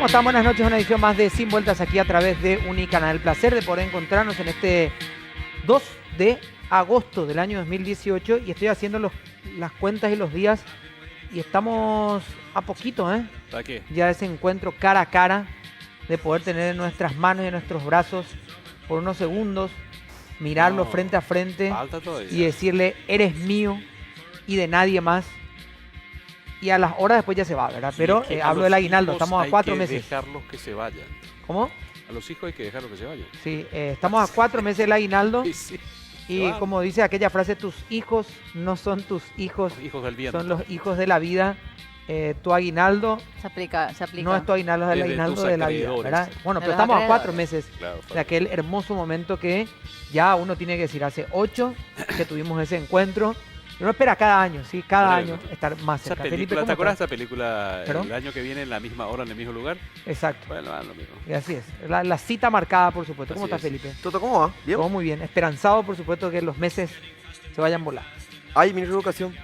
¿Cómo están? Buenas noches, una edición más de Sin Vueltas aquí a través de Unicanal. El placer de poder encontrarnos en este 2 de agosto del año 2018 y estoy haciendo las cuentas y los días y estamos a poquito, ¿eh? ¿Para qué? Ya ese encuentro cara a cara de poder tener en nuestras manos y en nuestros brazos por unos segundos, mirarlo frente a frente y decirle, eres mío y de nadie más. Y a las horas después ya se va, ¿verdad? Pero hablo del aguinaldo, estamos a 4 meses. Hay que dejarlos que se vayan. ¿Cómo? A los hijos hay que dejarlos que se vayan. Sí, estamos a 4 meses del aguinaldo. Sí. Y como dice aquella frase, tus hijos no son tus hijos, Los hijos del viento. son los hijos de la vida. Tu aguinaldo se aplica. no es tu aguinaldo, es el aguinaldo de la vida, ¿verdad? Bueno, pero estamos a 4 meses de aquel hermoso momento que ya uno tiene que decir, hace 8 que tuvimos ese encuentro. Uno espera cada año, ¿sí? Cada año estar más cerca. Felipe, ¿te acuerdas de esa película? ¿Perdón? El año que viene en la misma hora, en el mismo lugar. Exacto. Bueno, lo mismo. Y así es. La cita marcada, por supuesto. ¿Cómo Así está es. Felipe? ¿Toto cómo va? ¿Bien? Todo muy bien. Esperanzado, por supuesto, que los meses se vayan volando. Ay, ministro de Educación.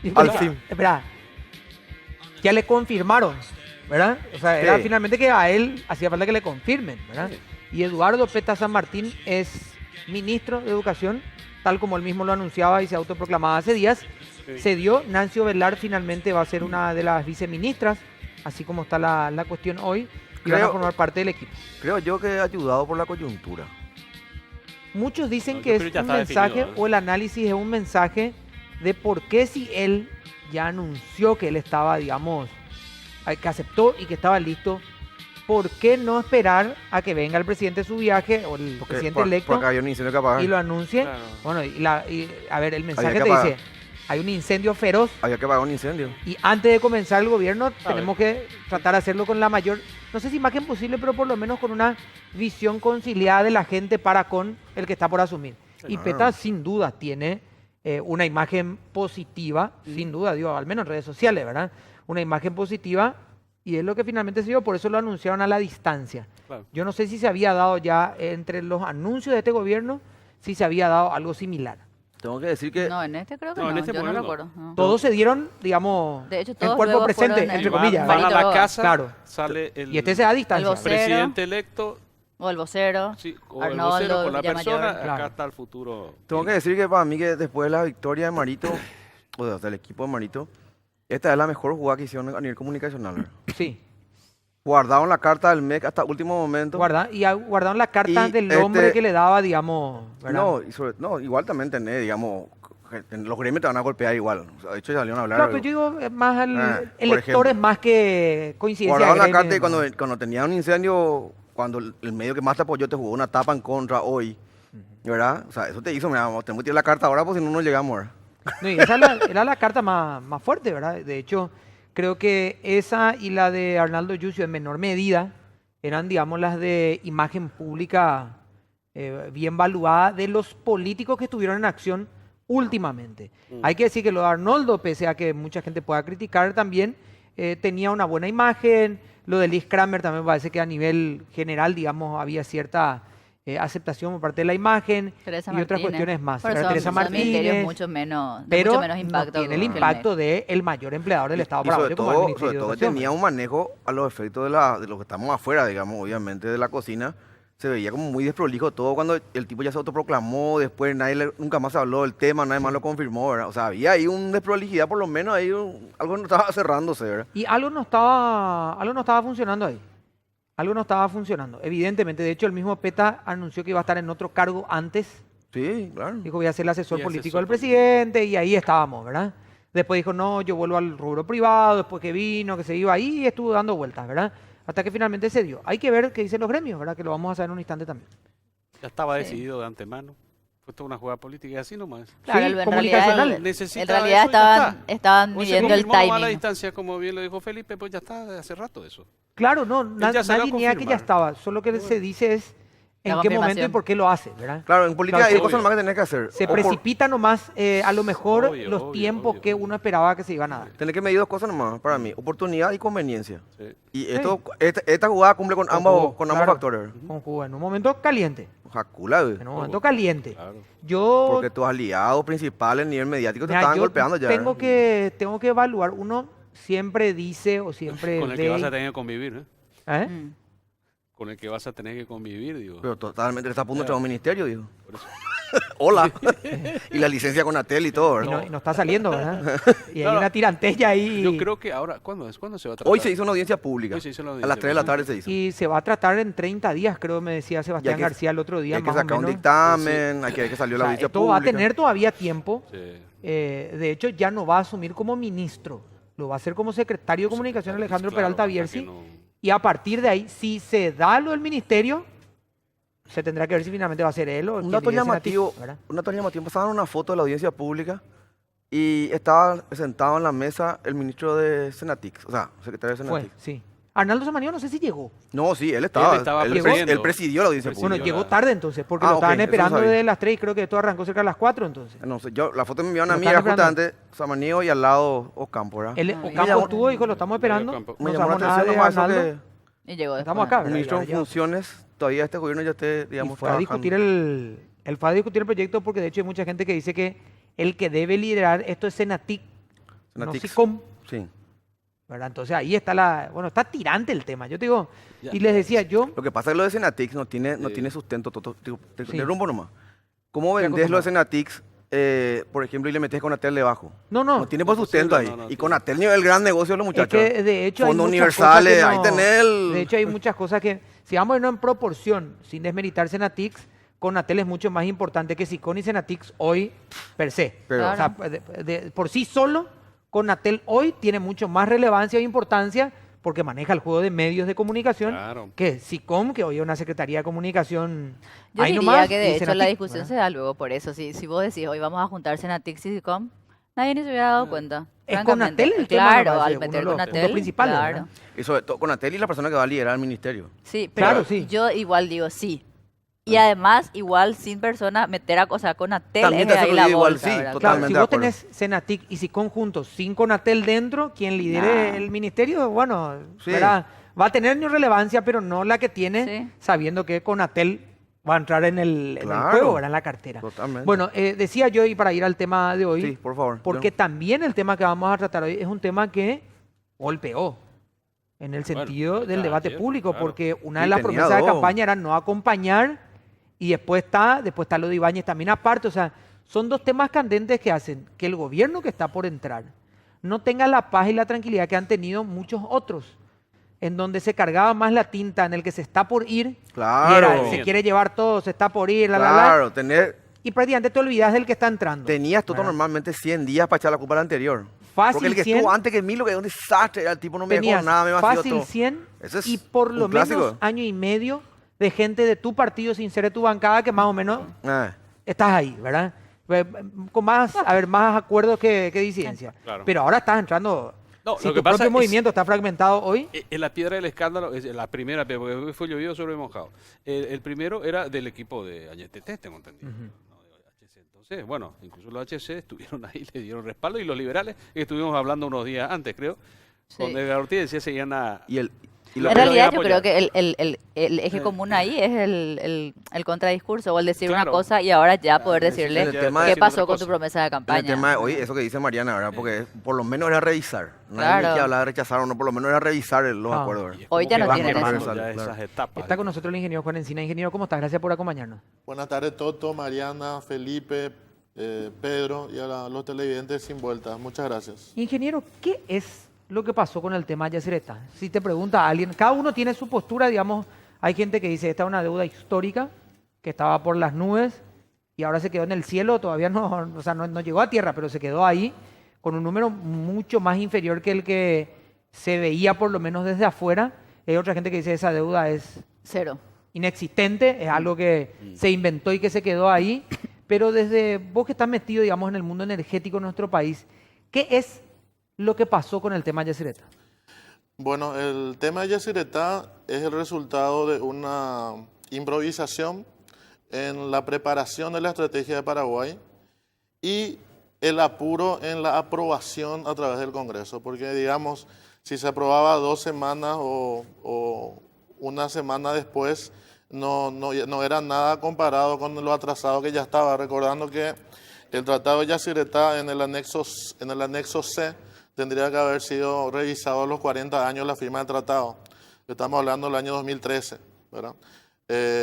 Y, Al pero, fin. Espera. Ya le confirmaron, ¿verdad? O sea, era Sí. finalmente que a él hacía falta que le confirmen, ¿verdad? Sí. Y Eduardo Peta San Martín es ministro de Educación, tal como él mismo lo anunciaba y se autoproclamaba hace días. Sí. Se dio, Nancy Ovelar finalmente va a ser una de las viceministras, así como está la cuestión hoy, y van a Creo- formar parte del equipo. Creo yo que ayudado por la coyuntura. Muchos dicen No, que yo es creo que ya un está mensaje, definido, ¿no? o el análisis es un mensaje de por qué si él ya anunció que él estaba, digamos, que aceptó y que estaba listo, ¿por qué no esperar a que venga el presidente de su viaje o el presidente electo Porque había un incendio que apagar. y lo anuncie? Claro. Bueno, a ver, el mensaje que te apagar. dice, hay un incendio feroz Había que apagar un incendio. y antes de comenzar el gobierno A tenemos que tratar de hacerlo con la mayor, no sé si imagen posible, pero por lo menos con una visión conciliada de la gente para con el que está por asumir. Y Claro. PETA sin duda tiene una imagen positiva, sin duda, digo, al menos en redes sociales, ¿verdad? Una imagen positiva y es lo que finalmente se dio, por eso lo anunciaron a la distancia. Claro. Yo no sé si se había dado ya entre los anuncios de este gobierno, si se había dado algo similar. Tengo que decir que No, en este creo que No, no, en este yo no no. recuerdo. No. Todos se dieron, digamos, De hecho, en todos cuerpo luego presente, fueron entre en- comillas. Van a ¿verdad? la casa, Claro. sale el Y este se da a distancia. El vocero. presidente electo, O el vocero. sí, o Arnoldo el vocero con la Villamayor. persona, Claro. acá está el futuro. tengo que decir que para mí que después de la victoria de Marito, o del equipo de Marito, esta es la mejor jugada que hicieron a nivel comunicacional. ¿verdad? Sí. Guardaron la carta del MEC hasta último momento. Guardaron la carta Y del este- hombre que le daba, digamos, ¿verdad? No, igual también tenés, digamos, los gremios te van a golpear igual. O sea, de hecho, salieron a hablar. Claro, pero yo digo más al por electores ejemplo. más que coincidencia. Guardaron de la gremio carta y demás. cuando tenía un incendio, cuando el medio que más te apoyó te jugó una tapa en contra hoy, ¿verdad? O sea, eso te hizo, mira, tenemos que tirar la carta ahora porque si no, no llegamos. ¿verdad? No, y esa era la carta más fuerte, ¿verdad? De hecho, creo que esa y la de Arnaldo Yucio en menor medida eran, digamos, las de imagen pública bien valuada de los políticos que estuvieron en acción últimamente. Hay que decir que lo de Arnoldo, pese a que mucha gente pueda criticar también, tenía una buena imagen. Lo de Liz Kramer también me parece que a nivel general, digamos, había cierta aceptación por parte de la imagen Teresa y otras Martínez. cuestiones más. Por Era eso, Teresa su ministerio Martínez, es mucho menos, de pero mucho menos impacto. no tiene el que el impacto del mayor empleador del Estado Y sobre paraguayo como el todo, Ministerio sobre de todo que Educación. tenía un manejo a los efectos de lo que estamos afuera, digamos, obviamente, de la cocina. Se veía como muy desprolijo todo cuando el tipo ya se autoproclamó, después nunca más se habló del tema, nadie más lo confirmó, ¿verdad? O sea, había ahí una desprolijidad, por lo menos ahí algo no estaba cerrándose, ¿verdad? Y algo no estaba funcionando ahí. Algo no estaba funcionando. Evidentemente, de hecho, el mismo PETA anunció que iba a estar en otro cargo antes. Sí, claro. Dijo, voy a ser el asesor Y político asesor del presidente y ahí estábamos, ¿verdad? Después dijo, no, yo vuelvo al rubro privado, después que vino, que se iba ahí y estuvo dando vueltas, ¿verdad? Hasta que finalmente se dio. Hay que ver qué dicen los gremios, ¿verdad? Que lo vamos a saber en un instante también. Ya estaba Sí. decidido de antemano. Fue toda una jugada política y así nomás. Claro, Sí, en comunicacional. realidad, Necesitaba en realidad eso y ya estaban Hoy se midiendo el confirmó nomás a la timing. distancia, como bien lo dijo Felipe, pues ya está de hace rato eso. Claro, no, ya se va a nadie niega que ya confirmar. estaba. Solo que se dice es en La qué momento y confirmación. por qué lo hace, ¿verdad? Claro, en política Claro, hay sí, cosas obvio. nomás que tenés que hacer. Se O por- precipita nomás a lo mejor Obvio, los obvio, tiempos obvio, que obvio. uno esperaba que se iban a dar. Tenés que medir dos cosas nomás para mí, oportunidad y conveniencia. Sí. Y esta jugada cumple con ambos Claro. factores. ¿verdad? Con Cuba, en un momento caliente. Jacula, güey. En un momento caliente. Claro. Yo, Porque tus aliados principales a nivel mediático te mira, estaban yo golpeando ya. tengo que evaluar. Uno siempre dice o siempre Con el que vas a ve, tener que convivir, ¿eh? ¿Eh? Mm. con el que vas a tener que convivir, digo. Pero totalmente le está a punto de entrar a un ministerio, digo. Por eso. Hola. Y la licencia con Atel y todo, Y ¿verdad? no está saliendo, ¿verdad? Y hay No, no. una tirantella ahí. Yo creo que ahora, ¿cuándo es? ¿Cuándo se va a tratar? Hoy se hizo una audiencia pública. Hoy se hizo la A las audiencia 3 de la pública. tarde se hizo. Y se va a tratar en 30 días, creo, me decía Y Sebastián hay que- García el otro día, Hay que más o sacar un menos. dictamen, hay que salió O la sea, audiencia esto va a pública. tener todavía tiempo. Sí. De hecho, ya no va a asumir como ministro. Lo va a hacer como secretario de Comunicación Alejandro Claro, Peralta para que Bierzi. no- Y a partir de ahí, si se da lo del ministerio, se tendrá que ver si finalmente va a ser él o Un quien dato lidere el llamativo, Senatic, ¿verdad? un dato llamativo, pasaban una foto de la audiencia pública y estaba sentado en la mesa el ministro de Senatix, o sea, secretario de Fue, Senatix. sí. Arnaldo Samaniego no sé si llegó. No, sí, él estaba, estaba él, presidiendo. él presidió la audiencia Presidió Bueno, pública. la- llegó tarde entonces, porque Ah, lo estaban ok, eso no esperando sabía. desde las 3 y creo que todo arrancó cerca de las 4 entonces. No sé, yo, la foto me enviaron a Lo mí, están era esperando. justamente Samaniego y al lado Ocampo, ¿verdad? Él, Ah, Ocampo llamó- estuvo, dijo, lo estamos esperando. Ocampo. Me No llamó la sabemos nada atención de nomás eso Arnaldo. que Y llegó después. Estamos acá, un ¿verdad? ministro Ya- en ya- funciones, todavía este gobierno ya esté, Y digamos, fue a discutir él fue a discutir el proyecto porque de hecho hay mucha gente que dice que el que debe liderar esto es Senatic, no Senatix. SICOM, Sí. ¿verdad? Entonces ahí está bueno, está tirante el tema. Yo te digo, Ya. y les decía yo, Lo que pasa es que lo de Senatix no tiene Sí. sustento. Te Sí. interrumpo nomás. ¿Cómo Estoy vendés lo de acostumbrado. Senatix, por ejemplo, y le metes con Atel debajo? no, No tiene por no sustento posible, ahí. no, no Y tiene. con Atel nivel gran negocio los es muchachos. que de hecho hay Fondos muchas cosas que universales, ahí no- tenés el... de hecho hay muchas cosas que, si vamos a irnos en proporción, sin desmeritar Senatix, Conatel es mucho más importante que Sicon y Senatix hoy per se. Pero- O sea, por sí solo, Conatel hoy tiene mucho más relevancia e importancia porque maneja el juego de medios de comunicación Claro. que SICOM, que hoy es una Secretaría de Comunicación. Yo ahí diría nomás, que y de hecho la Senatic, discusión ¿verdad? se da luego por eso. Si vos decís hoy vamos a juntar Senatix y SICOM, nadie ni se hubiera dado cuenta. Es francamente. Conatel el tema, me Claro, parece, al uno de meter los Conatel, puntos principales, claro. ¿verdad? Y sobre todo con Atel y la persona que va a liderar el ministerio. Sí, pero Claro, sí. yo igual digo sí. Y además, igual sin persona, meter a cosas con Atel También es te hace ahí la ruido igual, bolsa, sí, ¿verdad? Claro, totalmente si de vos acuerdo. tenés Senatic y SICOM juntos, sin Conatel dentro, quien lidere Nah. el ministerio, bueno, Sí. ¿verdad? Va a tener ni relevancia, pero no la que tiene, Sí. sabiendo que Conatel va a entrar en el Claro. juego, ¿verdad? En la cartera. Totalmente. Bueno, decía yo, y para ir al tema de hoy, Sí, por favor. porque también el tema que vamos a tratar hoy es un tema que golpeó en el Bueno, sentido del está debate cierto, público, claro. porque una Sí, de las tenía promesas de dos. campaña era no acompañar y después está lo de Ibáñez también aparte. O sea, son dos temas candentes que hacen que el gobierno que está por entrar no tenga la paz y la tranquilidad que han tenido muchos otros, en donde se cargaba más la tinta en el que se está por ir, Claro. y era, se quiere llevar todo, se está por ir, Claro, y prácticamente te olvidas del que está entrando. tenías tú ¿verdad? normalmente 100 días para echar la culpa al anterior. Fácil Porque el que 100. estuvo antes que Milo, que es un desastre, era el tipo no me dejó Tenías nada, me vació fácil todo. 100 Ese es y por un lo menos clásico. año y medio de gente de tu partido sin ser de tu bancada que más o menos Ah, estás ahí, ¿verdad? Con más, a ver, más acuerdos que disidencia. Claro. Pero ahora estás entrando. No, si lo tu que pasa propio es- movimiento está fragmentado hoy, En la piedra del escándalo, es la primera piedra, porque hoy fue llovido sobre mojado. El primero era del equipo de Añetete, tengo entendido. No de HC. Entonces, bueno, incluso los HC estuvieron ahí, le dieron respaldo, y los liberales, que estuvimos hablando unos días antes, creo, Sí. con Edgar Ortiz, decía se iban a... y lo En pero realidad ya yo creo apoyar. que el eje común ahí es el contradiscurso, o el decir Claro. una cosa y ahora ya poder Ya, decirle el tema qué de- pasó con tu promesa de en campaña. el tema de hoy, eso que dice Mariana, ¿verdad? Porque por lo menos era revisar. No hay Claro. ni que hablar de rechazar o no, por lo menos era revisar los Ah. acuerdos. y ¿verdad? es Hoy como ya que no van tienen quemando eso. ya Claro. esas etapas. está con nosotros el ingeniero Juan Encina. Ingeniero, ¿cómo estás? Gracias por acompañarnos. Buenas tardes, Toto, Mariana, Felipe, Pedro y a los televidentes sin vuelta. Muchas gracias. Ingeniero, ¿qué es lo que pasó con el tema Yacyretá? Si te pregunta alguien, cada uno tiene su postura, digamos, hay gente que dice, esta es una deuda histórica, que estaba por las nubes y ahora se quedó en el cielo, todavía no, o sea, no llegó a tierra, pero se quedó ahí con un número mucho más inferior que el que se veía por lo menos desde afuera. Hay otra gente que dice, esa deuda es Cero. inexistente, es algo que se inventó y que se quedó ahí. Pero desde vos que estás metido, digamos, en el mundo energético de nuestro país, ¿qué es lo que pasó con el tema Yacyretá? Bueno, el tema de Yacyretá es el resultado de una improvisación en la preparación de la estrategia de Paraguay y el apuro en la aprobación a través del Congreso, porque digamos, si se aprobaba 2 semanas o una semana después, no era nada comparado con lo atrasado que ya estaba. Recordando que el Tratado de Yacyretá en el anexo C tendría que haber sido revisado a los 40 años la firma del tratado. Estamos hablando del año 2013, ¿verdad?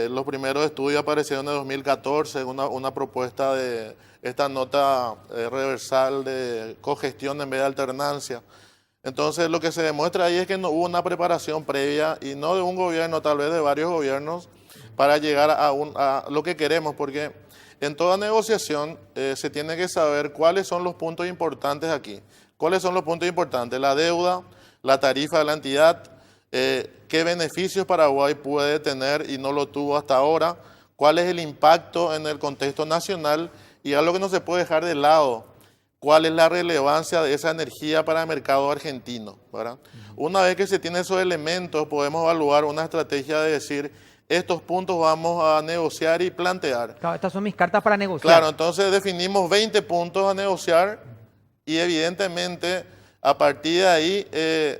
Los primeros estudios aparecieron en 2014, una propuesta de esta nota reversal de cogestión en vez de alternancia. Entonces lo que se demuestra ahí es que no hubo una preparación previa, y no de un gobierno, tal vez de varios gobiernos, para llegar a lo que queremos, porque en toda negociación se tiene que saber cuáles son los puntos importantes aquí. ¿Cuáles son los puntos importantes? La deuda, la tarifa de la entidad, qué beneficios Paraguay puede tener y no lo tuvo hasta ahora, cuál es el impacto en el contexto nacional, y algo que no se puede dejar de lado, cuál es la relevancia de esa energía para el mercado argentino, ¿verdad? Una vez que se tienen esos elementos, podemos evaluar una estrategia de decir, estos puntos vamos a negociar y plantear. Claro, estas son mis cartas para negociar. Claro, entonces definimos 20 puntos a negociar, y evidentemente a partir de ahí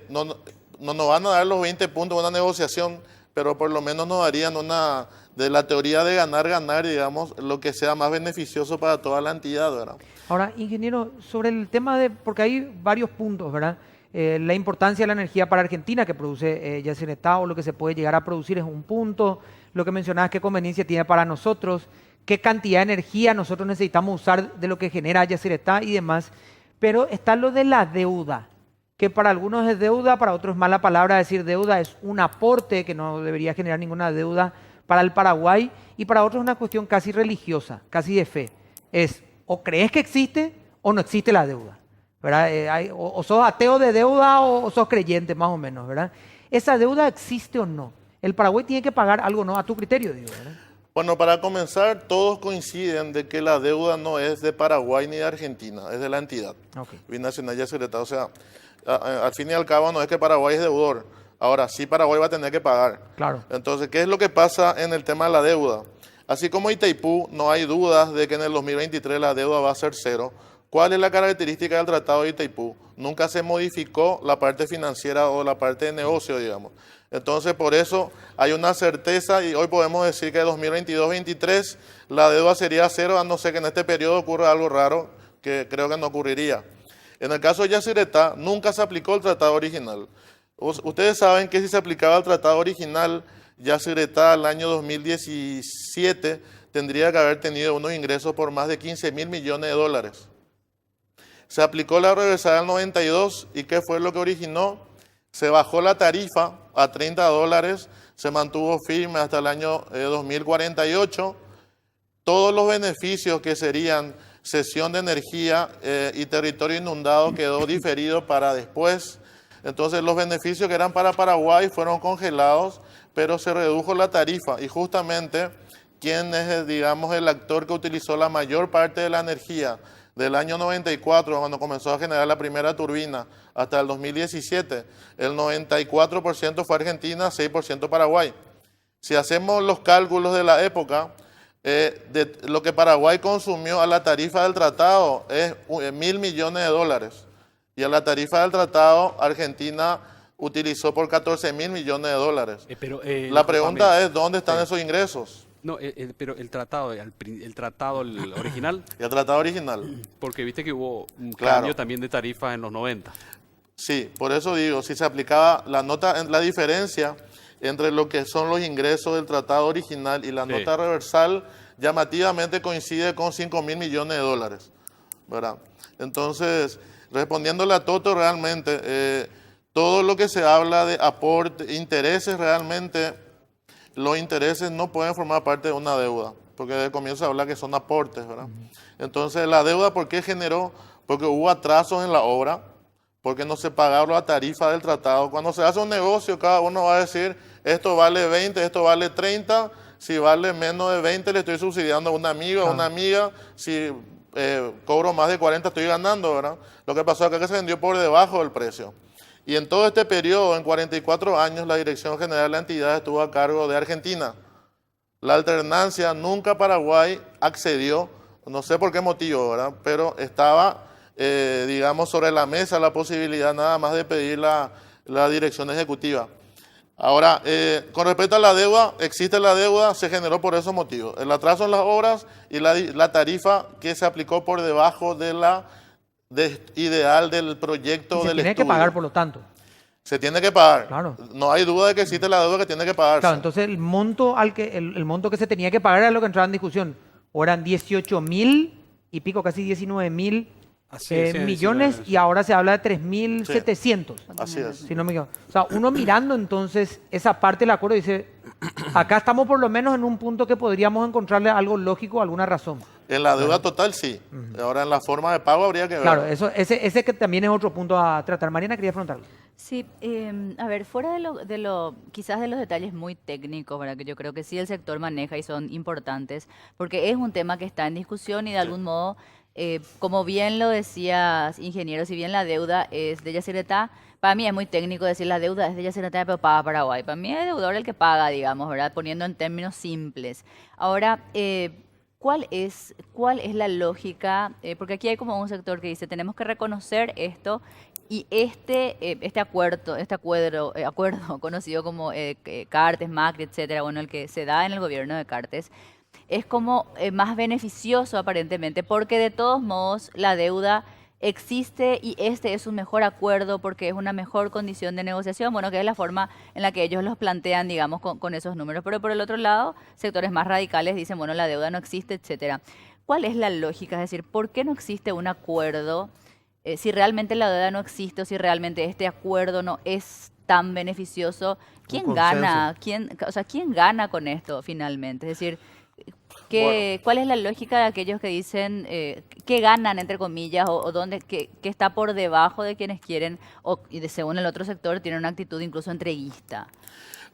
no nos van a dar los 20 puntos de una negociación, pero por lo menos nos darían de la teoría de ganar, digamos, lo que sea más beneficioso para toda la entidad, ¿verdad? Ahora, ingeniero, sobre el tema porque hay varios puntos, ¿verdad? La importancia de la energía para Argentina que produce Yacyretá, o lo que se puede llegar a producir, es un punto. Lo que mencionabas, qué conveniencia tiene para nosotros, qué cantidad de energía nosotros necesitamos usar de lo que genera Yacyretá y demás. Pero está lo de la deuda, que para algunos es deuda, para otros es mala palabra decir deuda, es un aporte que no debería generar ninguna deuda para el Paraguay, y para otros es una cuestión casi religiosa, casi de fe. Es o crees que existe o no existe la deuda, ¿verdad? O sos ateo de deuda o sos creyente, más o menos, ¿verdad? ¿Esa deuda existe o no? El Paraguay tiene que pagar algo, ¿no? A tu criterio, digo, ¿verdad? Bueno, para comenzar, todos coinciden de que la deuda no es de Paraguay ni de Argentina, es de la entidad binacional Yacyretá. O sea, al fin y al cabo no es que Paraguay es deudor. Ahora, sí Paraguay va a tener que pagar. Claro. Entonces, ¿qué es lo que pasa en el tema de la deuda? Así como Itaipú, no hay dudas de que en el 2023 la deuda va a ser cero. ¿Cuál es la característica del Tratado de Itaipú? Nunca se modificó la parte financiera o la parte de negocio, digamos. Entonces, por eso hay una certeza, y hoy podemos decir que en 2022-23 la deuda sería cero, a no ser que en este periodo ocurra algo raro, que creo que no ocurriría. En el caso de Yacyretá, nunca se aplicó el tratado original. Ustedes saben que si se aplicaba el tratado original, Yacyretá al año 2017 tendría que haber tenido unos ingresos por más de 15.000 millones de dólares. Se aplicó la reversal del 92, ¿y qué fue lo que originó? Se bajó la tarifa a $30, se mantuvo firme hasta el año 2048. Todos los beneficios que serían cesión de energía y territorio inundado quedó diferido para después. Entonces los beneficios que eran para Paraguay fueron congelados, pero se redujo la tarifa, y justamente quien es, digamos, el actor que utilizó la mayor parte de la energía del año 94, cuando comenzó a generar la primera turbina, hasta el 2017, el 94% fue Argentina, 6% Paraguay. Si hacemos los cálculos de la época, de lo que Paraguay consumió a la tarifa del tratado es 1.000 millones de dólares. Y a la tarifa del tratado, Argentina utilizó por 14.000 millones de dólares. La pregunta es, ¿dónde están esos ingresos? No, pero el tratado, el tratado original, Y el tratado original. porque viste que hubo un Claro. cambio también de tarifas en los 90. Sí, por eso digo, si se aplicaba la diferencia entre lo que son los ingresos del tratado original y la Sí. nota reversal, llamativamente coincide con 5.000 millones de dólares, ¿verdad? Entonces, respondiéndole a Toto, realmente, todo lo que se habla de aporte, intereses, realmente, los intereses no pueden formar parte de una deuda, porque desde el comienzo se habla que son aportes, ¿verdad? Entonces, la deuda, ¿por qué generó? Porque hubo atrasos en la obra, porque no se pagaron la tarifa del tratado. Cuando se hace un negocio, cada uno va a decir, esto vale 20, esto vale 30, si vale menos de 20 le estoy subsidiando a un amigo, a una amiga, si cobro más de 40 estoy ganando, ¿verdad? Lo que pasó acá es que se vendió por debajo del precio. Y en todo este periodo, en 44 años, la Dirección General de la entidad estuvo a cargo de Argentina. La alternancia, nunca Paraguay accedió, no sé por qué motivo, ¿verdad? Pero estaba, digamos, sobre la mesa la posibilidad nada más de pedir la dirección ejecutiva. Ahora, con respecto a la deuda, existe la deuda, se generó por esos motivos. El atraso en las obras y la tarifa que se aplicó por debajo de la ideal del proyecto Y se del tiene que estudio. pagar, por lo tanto. Se tiene que pagar. Claro. No hay duda de que existe la deuda que tiene que pagarse. Claro, entonces el monto el monto que se tenía que pagar era lo que entraba en discusión. O eran 18.000 y pico, casi 19.000 Así es, millones, 19.000, y ahora se habla de 3.700. Así es. Si no me equivoco. O sea, uno mirando entonces esa parte del acuerdo dice, acá estamos por lo menos en un punto que podríamos encontrarle algo lógico, alguna razón. En la deuda total sí. Ahora en la forma de pago habría que ver. Claro, ese que también es otro punto a tratar. Mariana, quería preguntarle. Sí, a ver, fuera quizás de los detalles muy técnicos, ¿verdad? Que yo creo que sí el sector maneja y son importantes, porque es un tema que está en discusión y de algún modo, como bien lo decías, ingeniero, si bien la deuda es de Yacyretá, para mí es muy técnico decir la deuda es de Yacyretá pero paga Paraguay. Para mí es el deudor el que paga, digamos, ¿verdad? Poniendo en términos simples. Ahora, ¿cuál es la lógica? Porque aquí hay como un sector que dice, tenemos que reconocer esto y este acuerdo conocido como Cartes, Macri, etcétera, bueno, el que se da en el gobierno de Cartes, es como más beneficioso aparentemente, porque de todos modos la deuda existe y este es un mejor acuerdo porque es una mejor condición de negociación, bueno, que es la forma en la que ellos los plantean, digamos, con esos números. Pero por el otro lado, sectores más radicales dicen, bueno, la deuda no existe, etcétera. ¿Cuál es la lógica? Es decir, ¿por qué no existe un acuerdo? Si realmente la deuda no existe o si realmente este acuerdo no es tan beneficioso, ¿quién gana? ¿Quién gana con esto finalmente? Es decir, ¿cuál es la lógica de aquellos que dicen que ganan, entre comillas, o dónde, que está por debajo de quienes quieren, según el otro sector, tienen una actitud incluso entreguista?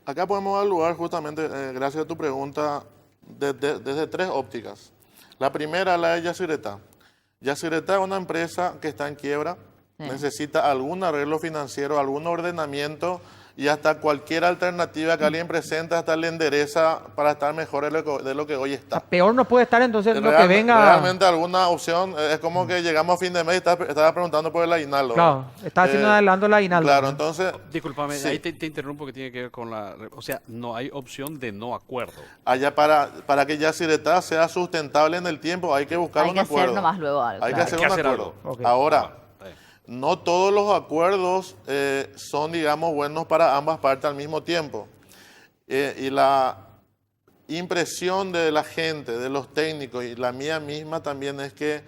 Acá podemos evaluar justamente, gracias a tu pregunta, desde tres ópticas. La primera, la de Yacyretá. Yacyretá es una empresa que está en quiebra, Sí. necesita algún arreglo financiero, algún ordenamiento y hasta cualquier alternativa que alguien presente hasta le endereza para estar mejor de lo que hoy O sea, está. peor no puede estar entonces lo que Real- venga. Realmente alguna opción, es como que llegamos a fin de mes y estaba preguntando por el aguinaldo. Claro, está haciendo adelanto el aguinaldo. Claro, entonces, Discúlpame, Sí. ahí te interrumpo que tiene que ver con o sea, no hay opción de no acuerdo. allá para que Yacyretá sea sustentable en el tiempo hay que buscar Hay un que hacer acuerdo. nomás luego algo. Hay que claro. hacer Hay que un hacer acuerdo. algo. Ok. Ahora, Está bien. no todos los acuerdos son, digamos, buenos para ambas partes al mismo tiempo. Y la impresión de la gente, de los técnicos y la mía misma también es que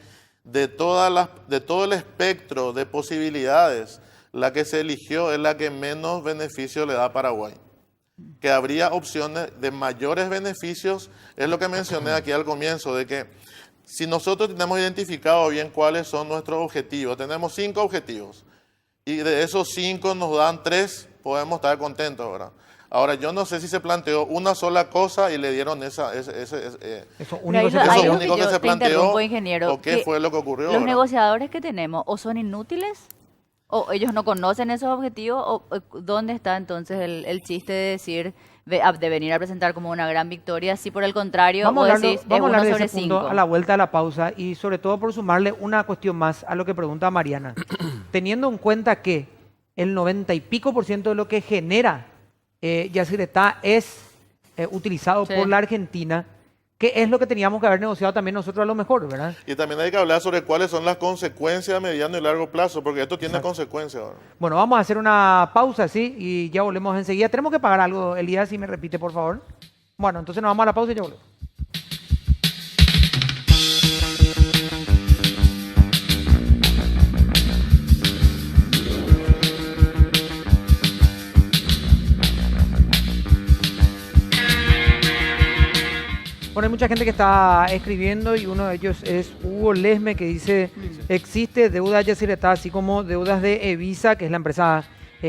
de todo el espectro de posibilidades, la que se eligió es la que menos beneficio le da a Paraguay. Que habría opciones de mayores beneficios, es lo que mencioné aquí al comienzo, de que si nosotros tenemos identificado bien cuáles son nuestros objetivos, tenemos 5 objetivos, y de esos 5 nos dan 3, podemos estar contentos, ¿verdad? Ahora, yo no sé si se planteó una sola cosa y le dieron Eso Pero único ahí se lo- ahí planteó. lo único que yo se te planteó, interrumpo, ingeniero, o qué que fue lo que ocurrió, ¿Los ¿verdad? negociadores que tenemos o son inútiles o ellos no conocen esos objetivos o dónde está entonces el chiste de decir de venir a presentar como una gran victoria? Si por el contrario Vamos a vos hablar, decís es vamos a hablar 1 de sobre ese punto 5. a la vuelta de la pausa y sobre todo por sumarle una cuestión más a lo que pregunta Mariana. Teniendo en cuenta que el 90 y pico % de lo que genera Yacyretá es utilizado Sí. por la Argentina, ¿qué es lo que teníamos que haber negociado también nosotros a lo mejor, verdad? Y también hay que hablar sobre cuáles son las consecuencias a mediano y largo plazo, porque esto tiene consecuencias ahora. Bueno, vamos a hacer una pausa, ¿sí? Y ya volvemos enseguida. Tenemos que pagar algo, Elías, si me repite, por favor. Bueno, entonces nos vamos a la pausa y ya volvemos. Bueno, hay mucha gente que está escribiendo y uno de ellos es Hugo Lesme, que dice, existe deuda de Yacyretá, así como deudas de Evisa, que es la empresa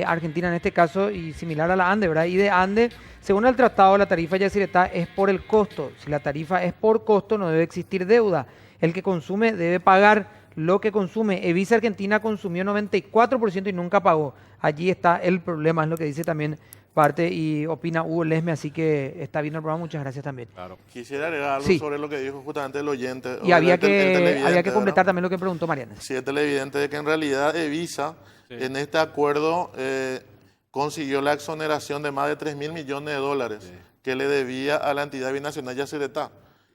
argentina en este caso, y similar a la ANDE, ¿verdad? Y de ANDE, según el tratado, la tarifa de Yacyretá es por el costo. Si la tarifa es por costo, no debe existir deuda. El que consume debe pagar lo que consume. Evisa Argentina consumió 94% y nunca pagó. Allí está el problema, es lo que dice también parte y opina Hugo Lesme, así que está viendo el programa, muchas gracias también. Claro. Quisiera agregar algo Sí. sobre lo que dijo justamente el oyente. Y o había el televidente, que completar ¿verdad? también lo que preguntó Mariana. Sí, el televidente, de que en realidad Evisa, Sí. en este acuerdo, consiguió la exoneración de más de 3.000 millones de dólares que le debía a la entidad binacional Yacyretá.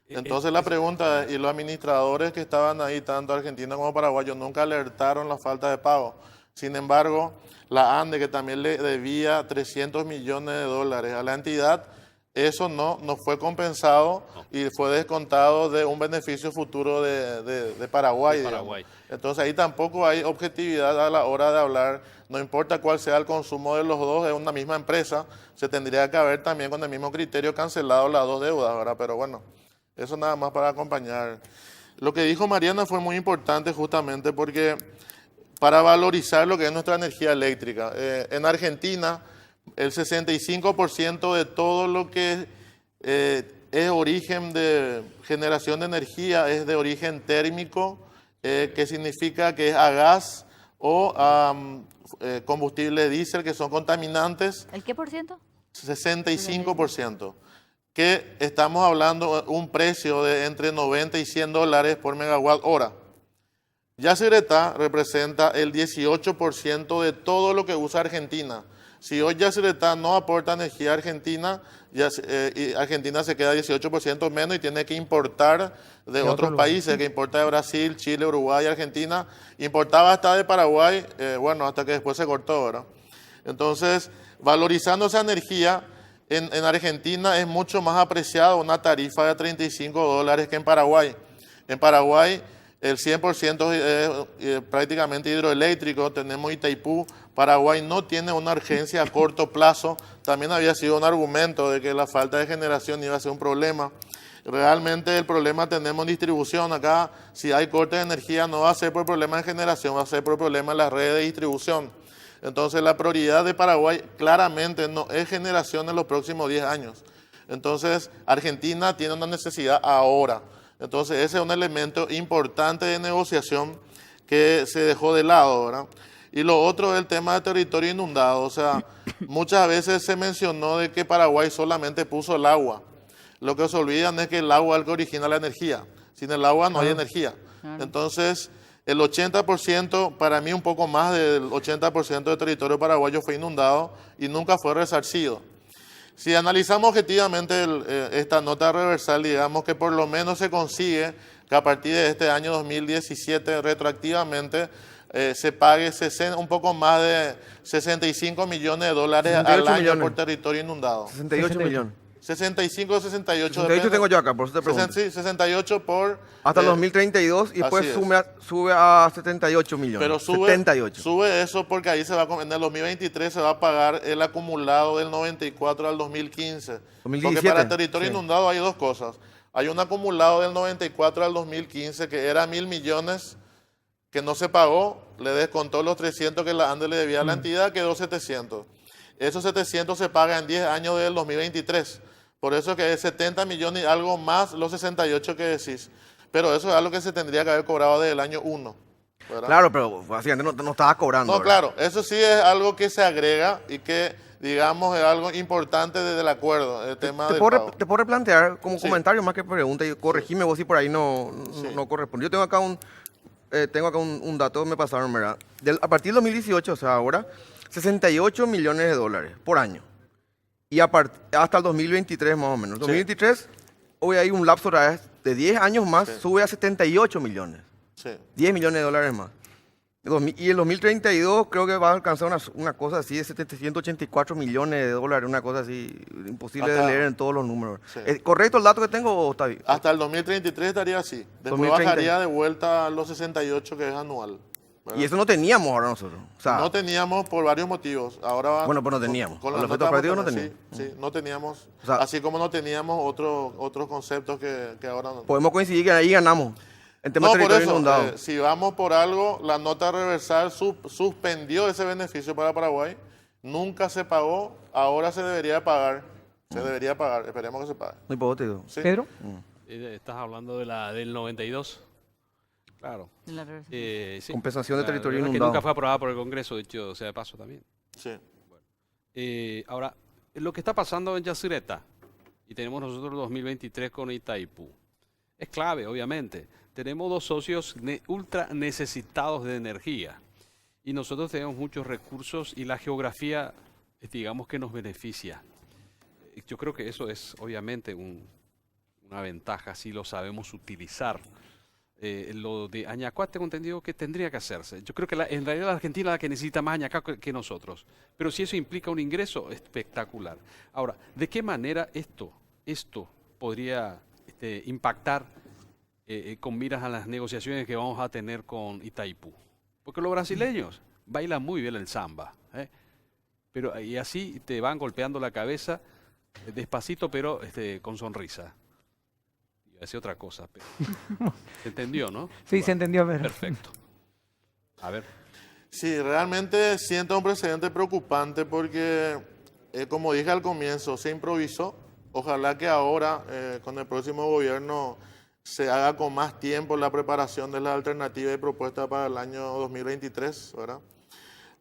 Entonces la pregunta es, ¿y los administradores que estaban ahí, tanto argentinos como paraguayos, nunca alertaron la falta de pago? Sin embargo, la ANDE, que también le debía 300 millones de dólares a la entidad, eso no fue compensado y fue descontado de un beneficio futuro de Paraguay. De digamos. Paraguay. Entonces ahí tampoco hay objetividad a la hora de hablar, no importa cuál sea el consumo de los dos, es una misma empresa, se tendría que haber también con el mismo criterio cancelado las dos deudas, ¿verdad? Pero bueno, eso nada más para acompañar. Lo que dijo Mariana fue muy importante justamente porque para valorizar lo que es nuestra energía eléctrica. En Argentina, el 65% de todo lo que es origen de generación de energía es de origen térmico, que significa que es a gas o a combustible diésel, que son contaminantes. ¿El qué por ciento? 65%. Que estamos hablando de un precio de entre 90 y 100 dólares por megawatt hora. Yacyretá representa el 18% de todo lo que usa Argentina. Si hoy Yacyretá no aporta energía a Argentina, Argentina se queda 18% menos y tiene que importar de otros países, que importa de Brasil, Chile, Uruguay, Argentina. Importaba hasta de Paraguay, bueno, hasta que después se cortó, ¿verdad? Entonces, valorizando esa energía, en Argentina es mucho más apreciada una tarifa de 35 dólares que en Paraguay. En Paraguay el 100% es prácticamente hidroeléctrico, tenemos Itaipú. Paraguay no tiene una urgencia a corto plazo, también había sido un argumento de que la falta de generación iba a ser un problema. Realmente el problema tenemos en distribución acá, si hay corte de energía no va a ser por problema de generación, va a ser por problema en las redes de distribución. Entonces la prioridad de Paraguay claramente no es generación en los próximos 10 años. Entonces Argentina tiene una necesidad ahora. Entonces ese es un elemento importante de negociación que se dejó de lado, ¿verdad? Y lo otro es el tema de territorio inundado. O sea, muchas veces se mencionó de que Paraguay solamente puso el agua. Lo que se olvidan es que el agua es el que origina la energía. Sin el agua no hay energía. Entonces, el 80%, para mí un poco más del 80% del territorio paraguayo fue inundado y nunca fue resarcido. Si analizamos objetivamente esta nota reversal, digamos que por lo menos se consigue que a partir de este año 2017 retroactivamente se pague un poco más de 65 millones de dólares al año millones. por territorio inundado. 68 millones. 65 o 68. 68 depende. tengo yo acá, por eso te pregunto. Sí, 68 por... Hasta el 2032 y después así es. sube a 78 millones. Pero 78. sube eso porque ahí en el 2023 se va a pagar el acumulado del 94 al 2015. 2017, Porque para el territorio sí. inundado hay dos cosas. Hay un acumulado del 94 al 2015 que era 1.000 millones que no se pagó, le descontó los 300 que la ANDE le debía a la entidad, quedó 700. Esos 700 se pagan en 10 años del 2023. Por eso que es 70 millones y algo más los 68 que decís. Pero eso es algo que se tendría que haber cobrado desde el año 1. ¿verdad? Claro, pero básicamente no estaba cobrando. No, ¿verdad? claro, eso sí es algo que se agrega y que, digamos, es algo importante desde el acuerdo, el tema del pago. Te puedo replantear como Sí. comentario más que pregunta y corregime vos si por ahí Sí. no corresponde. Yo tengo acá un dato que me pasaron, ¿verdad? A partir del 2018, o sea, ahora, 68 millones de dólares por año. Y hasta el 2023 más o menos. 2023, hoy hay un lapso de 10 años más, Sí. sube a 78 millones. Sí. 10 millones de dólares más. Y el 2032 creo que va a alcanzar una cosa así de 784 millones de dólares, una cosa así imposible de Hasta- leer en todos los números. Sí. ¿Es correcto el dato que tengo o está bien? Hasta el 2033 estaría así. Después 2030. bajaría de vuelta a los 68 que es anual. ¿verdad? Y eso no teníamos ahora nosotros. O sea, No teníamos por varios motivos. Ahora Bueno, pues no teníamos. Con Con la los efectos nota prácticos no vamos a teníamos. tener, sí, no teníamos. O sea, así como no teníamos otros conceptos que ahora no. podemos coincidir que ahí ganamos en temas No, de por territorio eso, inundado. si vamos por algo, la nota reversal suspendió ese beneficio para Paraguay. Nunca se pagó, ahora se debería pagar. Se debería pagar, esperemos que se pague. Muy poco te digo. ¿sí? Pedro. Estás hablando del 92. Claro. La reversión. Sí. Compensación de La territorio verdad es que inundado. nunca fue aprobada por el Congreso, dicho sea de paso también. Sí. Ahora, lo que está pasando en Yacyretá, y tenemos nosotros 2023 con Itaipú, es clave, obviamente. Tenemos dos socios ultra necesitados de energía y nosotros tenemos muchos recursos y la geografía, digamos que nos beneficia. Yo creo que eso es obviamente una ventaja si lo sabemos utilizar. lo de Añacuá tengo entendido que tendría que hacerse. Yo creo que en realidad la Argentina es la que necesita más Añacuá que nosotros. Pero si eso implica un ingreso, espectacular. Ahora, ¿de qué manera esto podría impactar con miras a las negociaciones que vamos a tener con Itaipú? Porque los brasileños bailan muy bien el samba, ¿eh? Pero, y así te van golpeando la cabeza despacito, pero con sonrisa. Iba a decir otra cosa, pero se entendió, ¿no? Sí, se entendió, pero... Perfecto. A ver. Sí, realmente siento un precedente preocupante porque, como dije al comienzo, se improvisó. Ojalá que ahora, con el próximo gobierno, se haga con más tiempo la preparación de las alternativas y propuestas para el año 2023, ¿verdad?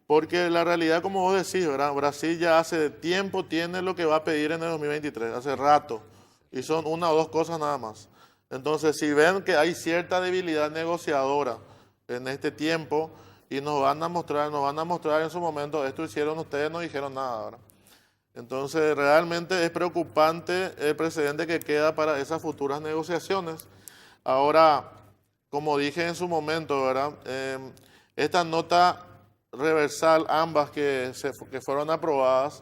Porque la realidad, como vos decís, ¿verdad? Brasil ya hace tiempo tiene lo que va a pedir en el 2023, hace rato, y son una o dos cosas nada más. Entonces, si ven que hay cierta debilidad negociadora en este tiempo, y nos van a mostrar en su momento, esto hicieron ustedes, no dijeron nada, ¿verdad? Entonces, realmente es preocupante el precedente que queda para esas futuras negociaciones. Ahora, como dije en su momento, ¿verdad? Esta nota reversal, ambas que fueron aprobadas,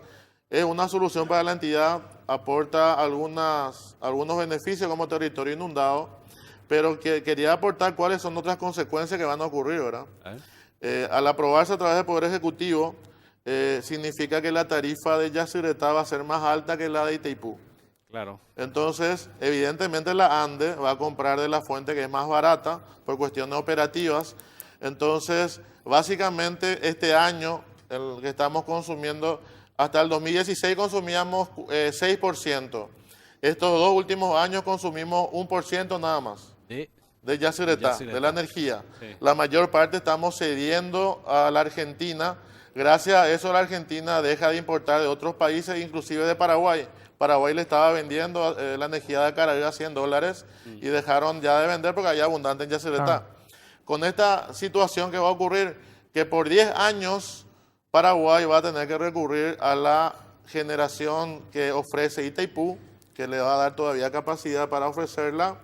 es una solución para la entidad, aporta algunos beneficios como territorio inundado, pero que quería aportar cuáles son otras consecuencias que van a ocurrir, ¿verdad? Al aprobarse a través del Poder Ejecutivo, significa que la tarifa de Yacyretá va a ser más alta que la de Itaipú. Claro. Entonces, evidentemente la ANDE va a comprar de la fuente que es más barata por cuestiones operativas. Entonces, básicamente este año, el que estamos consumiendo, hasta el 2016 consumíamos 6%. Estos 2 últimos años consumimos 1% nada más de Yacyretá, de la energía. Sí. La mayor parte estamos cediendo a la Argentina. Gracias a eso la Argentina deja de importar de otros países, inclusive de Paraguay. Paraguay le estaba vendiendo la energía de Caragua a $100 y dejaron ya de vender porque había abundante en Yacyretá. Con esta situación que va a ocurrir, que por 10 años Paraguay va a tener que recurrir a la generación que ofrece Itaipú, que le va a dar todavía capacidad para ofrecerla,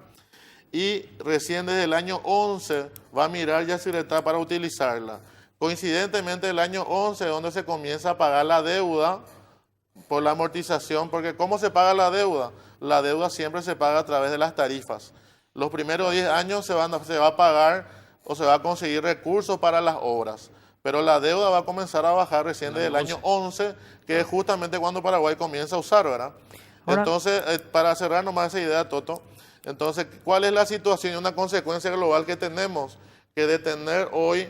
y recién desde el año 11 va a mirar Yacyretá para utilizarla. Coincidentemente el año 11 es donde se comienza a pagar la deuda por la amortización, porque ¿cómo se paga la deuda? La deuda siempre se paga a través de las tarifas. Los primeros 10 años se va a pagar o se va a conseguir recursos para las obras, pero la deuda va a comenzar a bajar recién desde el año 11, que es justamente cuando Paraguay comienza a usar, ¿verdad? Ahora, entonces, para cerrar nomás esa idea, Toto, entonces, ¿cuál es la situación y una consecuencia global que tenemos? Que de tener hoy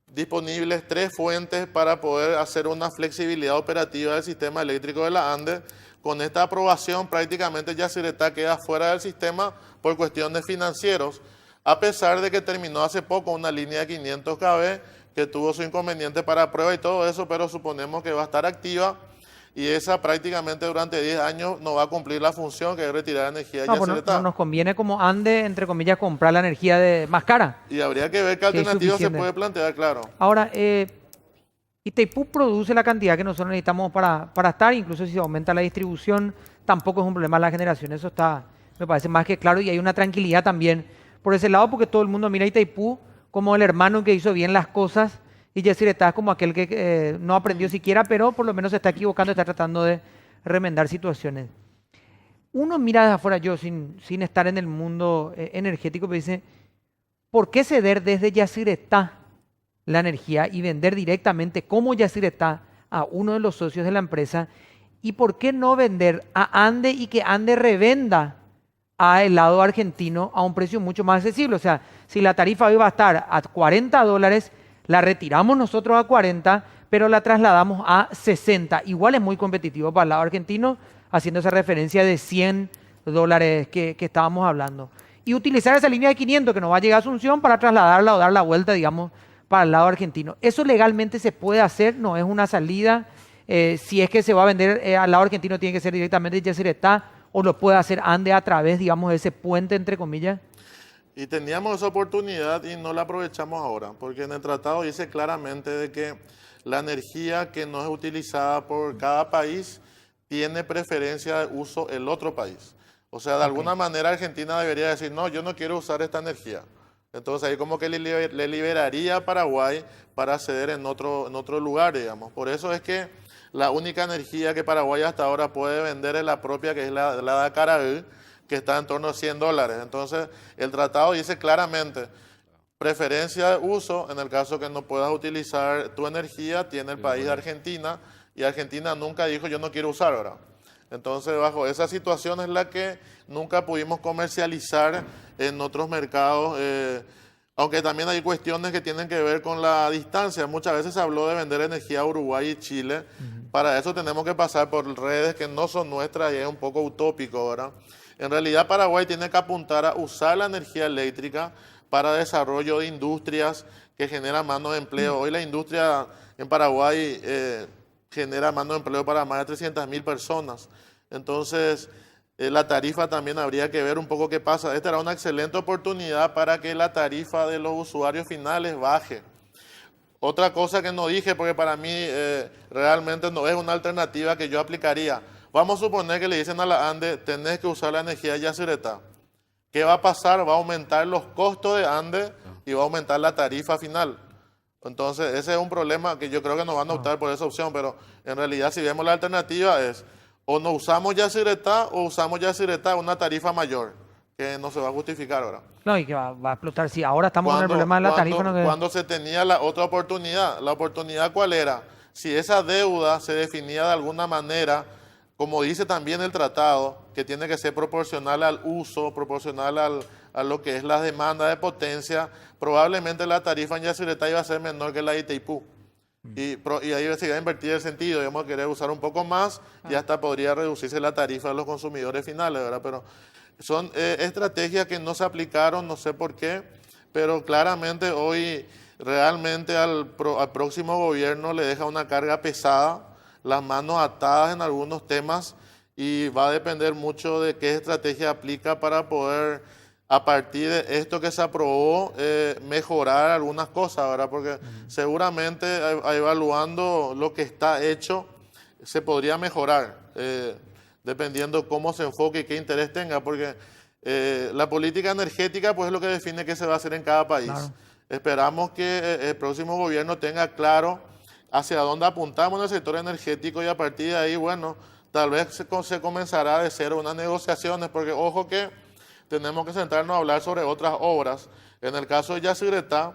disponibles 3 fuentes para poder hacer una flexibilidad operativa del sistema eléctrico de la ANDE. Con esta aprobación prácticamente Yacyretá queda fuera del sistema por cuestiones financieros, a pesar de que terminó hace poco una línea de 500 kV que tuvo su inconveniente para prueba y todo eso, pero suponemos que va a estar activa y esa prácticamente durante 10 años no va a cumplir la función que es retirar energía de Yacyretá. No nos conviene como ANDE, entre comillas, comprar la energía más cara. Y habría que ver qué alternativa se puede plantear, claro. Ahora, Itaipú produce la cantidad que nosotros necesitamos para estar, incluso si se aumenta la distribución, tampoco es un problema la generación, eso está, me parece más que claro, y hay una tranquilidad también por ese lado, porque todo el mundo mira a Itaipú como el hermano que hizo bien las cosas, y Yacyretá es como aquel que no aprendió siquiera, pero por lo menos se está equivocando, está tratando de remendar situaciones. Uno mira desde afuera, yo sin estar en el mundo energético, me dice, ¿por qué ceder desde Yacyretá la energía y vender directamente como Yacyretá a uno de los socios de la empresa? ¿Y por qué no vender a ANDE y que ANDE revenda al lado argentino a un precio mucho más accesible? O sea, si la tarifa hoy va a estar a $40, la retiramos nosotros a 40, pero la trasladamos a 60. Igual es muy competitivo para el lado argentino, haciendo esa referencia de $100 que estábamos hablando. Y utilizar esa línea de 500 que nos va a llegar a Asunción para trasladarla o dar la vuelta, digamos, para el lado argentino. Eso legalmente se puede hacer, no es una salida. Si es que se va a vender al lado argentino, tiene que ser directamente de Yacyretá, o lo puede hacer ANDE a través, digamos, de ese puente, entre comillas. Y teníamos esa oportunidad y no la aprovechamos ahora, porque en el tratado dice claramente de que la energía que no es utilizada por cada país tiene preferencia de uso el otro país. O sea, de alguna manera Argentina debería decir, no, yo no quiero usar esta energía. Entonces ahí como que le liberaría a Paraguay para ceder en otro lugar, digamos. Por eso es que la única energía que Paraguay hasta ahora puede vender es la propia, que es la de Acaraú, que está en torno a $100. Entonces el tratado dice claramente, preferencia de uso, en el caso que no puedas utilizar tu energía, tiene el país de Argentina, y Argentina nunca dijo yo no quiero usar ahora. Entonces, bajo esa situación es la que nunca pudimos comercializar en otros mercados, aunque también hay cuestiones que tienen que ver con la distancia. Muchas veces se habló de vender energía a Uruguay y Chile. Para eso tenemos que pasar por redes que no son nuestras y es un poco utópico, ¿verdad? En realidad, Paraguay tiene que apuntar a usar la energía eléctrica para desarrollo de industrias que generan mano de empleo. Hoy la industria en Paraguay genera mano de empleo para más de 300.000 personas. Entonces, la tarifa también habría que ver un poco qué pasa. Esta era una excelente oportunidad para que la tarifa de los usuarios finales baje. Otra cosa que no dije, porque para mí realmente no es una alternativa que yo aplicaría. Vamos a suponer que le dicen a la ANDE, tenés que usar la energía de Yacyretá. ¿Qué va a pasar? Va a aumentar los costos de ANDE y va a aumentar la tarifa final. Entonces, ese es un problema que yo creo que no van a optar por esa opción, pero en realidad si vemos la alternativa es o no usamos Yacyretá o usamos Yacyretá a una tarifa mayor, que no se va a justificar ahora. No, y que va a explotar. Sí, ahora estamos con el problema de la tarifa. Cuando se tenía la otra oportunidad, ¿la oportunidad cuál era? Si esa deuda se definía de alguna manera, como dice también el tratado, que tiene que ser proporcional al uso, proporcional a lo que es la demanda de potencia, probablemente la tarifa en Yacyretá iba a ser menor que la de Itaipú. Y ahí se iba a invertir el sentido, íbamos a querer usar un poco más y hasta podría reducirse la tarifa de los consumidores finales, ¿verdad? Pero son estrategias que no se aplicaron, no sé por qué, pero claramente hoy realmente al próximo gobierno le deja una carga pesada, las manos atadas en algunos temas y va a depender mucho de qué estrategia aplica para poder, a partir de esto que se aprobó, mejorar algunas cosas, ¿verdad? Porque seguramente evaluando lo que está hecho, se podría mejorar, dependiendo cómo se enfoque y qué interés tenga, porque la política energética pues es lo que define qué se va a hacer en cada país. Claro. Esperamos que el próximo gobierno tenga claro hacia dónde apuntamos en el sector energético y a partir de ahí, bueno, tal vez se comenzará de cero unas negociaciones, porque ojo que tenemos que sentarnos a hablar sobre otras obras. En el caso de Yacyretá,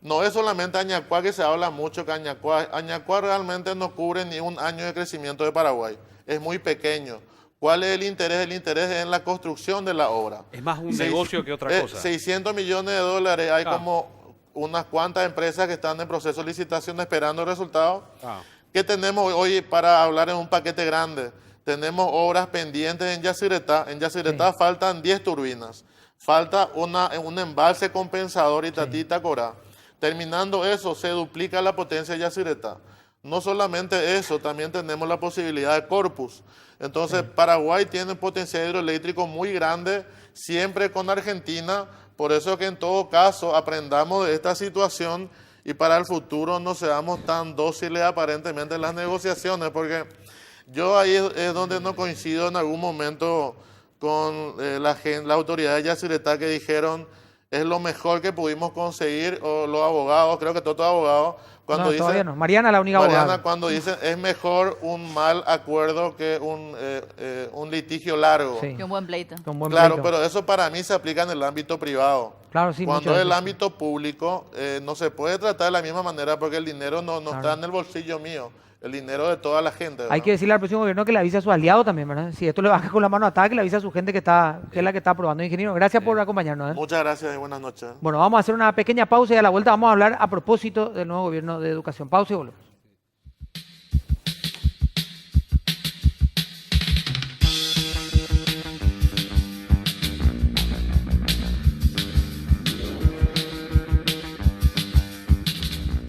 no es solamente Añacuá que se habla mucho, que Añacuá realmente no cubre ni un año de crecimiento de Paraguay, es muy pequeño. ¿Cuál es el interés? El interés es en la construcción de la obra. Es más un negocio que otra cosa. 600 millones de dólares, hay como unas cuantas empresas que están en proceso de licitación esperando resultados. ¿Qué tenemos hoy para hablar en un paquete grande? Tenemos obras pendientes en Yacyretá. En Yacyretá faltan 10 turbinas. Falta un embalse compensador Itatí-Tacorá. Terminando eso, se duplica la potencia de Yacyretá. No solamente eso, también tenemos la posibilidad de Corpus. Entonces, Paraguay tiene un potencial hidroeléctrico muy grande, siempre con Argentina. Por eso que en todo caso aprendamos de esta situación y para el futuro no seamos tan dóciles aparentemente en las negociaciones, porque yo ahí es donde no coincido en algún momento con la autoridad de Yacyretá que dijeron es lo mejor que pudimos conseguir, o los abogados, creo que todos los abogados, cuando no, dicen, todavía no. Mariana la única abogada. Mariana cuando dicen es mejor un mal acuerdo que un litigio largo. Sí. Que un buen pleito. Claro, pero eso para mí se aplica en el ámbito privado. Claro, sí, cuando es el ámbito público, no se puede tratar de la misma manera porque el dinero no está en el bolsillo mío, el dinero de toda la gente, ¿verdad? Hay que decirle al próximo gobierno que le avise a su aliado también, ¿verdad? Si esto le baja con la mano atada, que le avise a su gente que es la que está aprobando. Ingeniero, gracias por acompañarnos. Muchas gracias y buenas noches. Bueno, vamos a hacer una pequeña pausa y a la vuelta vamos a hablar a propósito del nuevo gobierno de educación. Pausa y volvemos.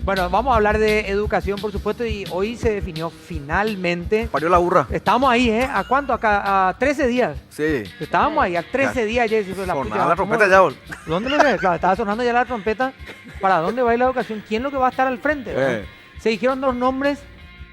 Bueno, vamos a hablar de educación, por supuesto, y hoy se definió finalmente. Parió la burra. Estamos ahí, ¿eh? ¿A cuánto? ¿A 13 días? Sí. Estábamos ahí, a 13 días ya. Sonaba la trompeta ya, bol. ¿Dónde lo ves? Claro, estaba sonando ya la trompeta. ¿Para dónde va a ir la educación? ¿Quién es lo que va a estar al frente? Se dijeron 2 nombres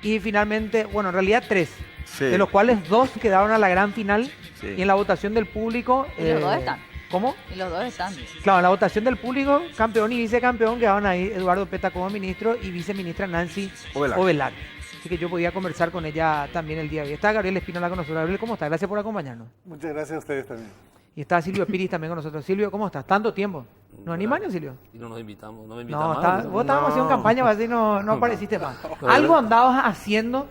y finalmente, bueno, en realidad 3. Sí. De los cuales 2 quedaron a la gran final. Sí. Y en la votación del público... Y los 2 están. ¿Cómo? Y los dos están. Claro, en la votación del público, campeón y vicecampeón quedaban ahí Eduardo Peta como ministro y viceministra Nancy Ovelar. Ovelar. Así que yo podía conversar con ella también el día de hoy. Está Gabriel Espínola con nosotros. Gabriel, ¿cómo está? Gracias por acompañarnos. Muchas gracias a ustedes también. Y está Silvio Piris también con nosotros. Silvio, ¿cómo estás? ¿Tanto tiempo? ¿Nos animaron, Silvio? Y no nos invitamos, no me No, invitan más. vos estabas haciendo campaña, para así no apareciste más. Algo andabas haciendo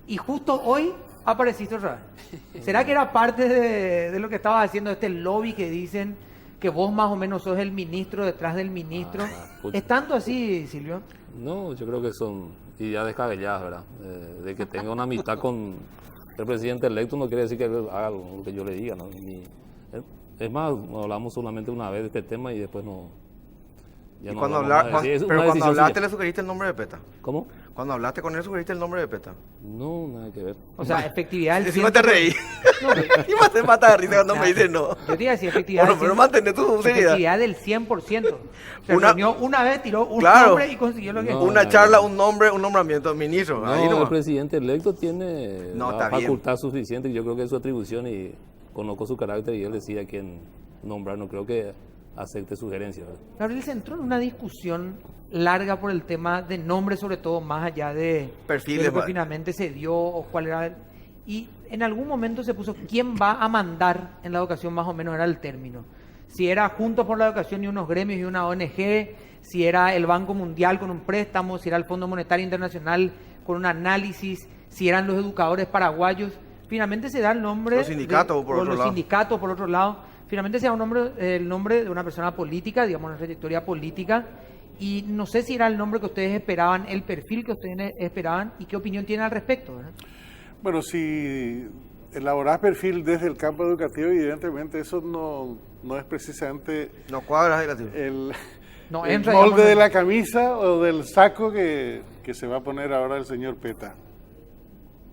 y justo hoy apareciste otra vez. ¿Será que era parte de lo que estabas haciendo, este lobby que dicen que vos más o menos sos el ministro detrás del ministro? Pues, ¿Es tanto así, Silvio? No, yo creo que son ideas descabelladas, ¿verdad? De que tenga una amistad con el presidente electo no quiere decir que haga lo que yo le diga, ¿no? Es más, hablamos solamente una vez de este tema y después no... Ya Y no cuando, hablamos más de- es una pero cuando decisión hablaste suya. le sugeriste el nombre de Peta. ¿Cómo? Cuando hablaste con él sugeriste el nombre de Peta. No, nada que ver. O sea, efectividad del Encima te 100%. reí. No, Encima te mata de risa cuando me dices no. yo te iba a decir efectividad Bueno, pero mantén tu seriedad. efectividad del 100%. Se Una- reunió una vez, tiró un Claro. nombre y consiguió lo que... No. Una charla, un nombre, un nombramiento. Ministro. ahí No, el nomás. presidente electo tiene No, la está bien. facultad suficiente, yo creo que es su atribución y conozco su carácter y él decide a quién nombrar, no creo que acepte sugerencias. ¿verdad? Gabriel se entró en una discusión larga por el tema de nombre, sobre todo más allá de Perfiles, lo que va. finalmente se dio o cuál era. Y en algún momento se puso quién va a mandar en la educación, más o menos era el término. Si era Juntos por la Educación y unos gremios y una ONG, si era el Banco Mundial con un préstamo, si era el Fondo Monetario Internacional con un análisis, si eran los educadores paraguayos. Finalmente se da el nombre... Los sindicatos, por o otro los lado. sindicatos, por otro lado. Finalmente se da el nombre de una persona política, digamos, una trayectoria política. Y no sé si era el nombre que ustedes esperaban, el perfil que ustedes esperaban y qué opinión tienen al respecto, ¿verdad? Bueno, si elaborás perfil desde el campo educativo, evidentemente eso no es precisamente No cuadras, Gabriel. el, No, el entra, molde digamos, de la camisa o del saco que se va a poner ahora el señor Peta.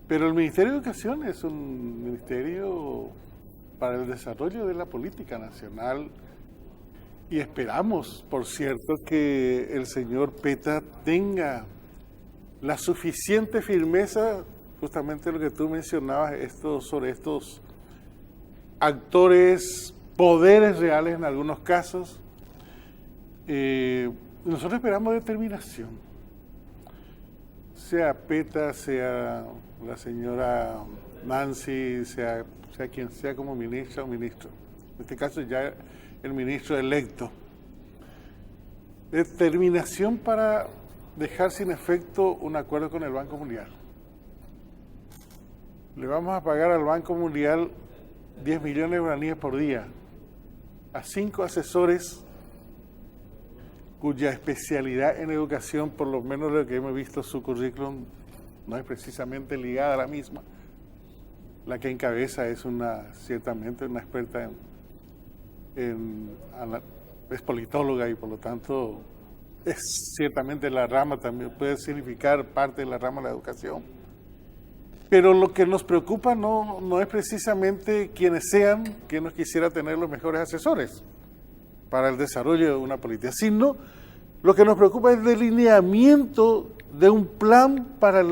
Pero el Ministerio de Educación es un ministerio para el desarrollo de la política nacional y esperamos, por cierto, que el señor Peta tenga la suficiente firmeza, justamente lo que tú mencionabas, sobre estos actores, poderes reales en algunos casos. Nosotros esperamos determinación, sea Peta, sea la señora Nancy, sea quien sea como ministra o ministro. En este caso ya el ministro electo. Determinación para dejar sin efecto un acuerdo con el Banco Mundial. Le vamos a pagar al Banco Mundial 10 millones de guaraníes por día a 5 asesores cuya especialidad en educación, por lo menos lo que hemos visto su currículum, no es precisamente ligada a la misma. La que encabeza es ciertamente una experta es politóloga y por lo tanto es ciertamente la rama, también puede significar parte de la rama de la educación. Pero lo que nos preocupa no es precisamente quienes sean, quien nos quisiera tener los mejores asesores para el desarrollo de una política, sino lo que nos preocupa es el delineamiento de un plan para el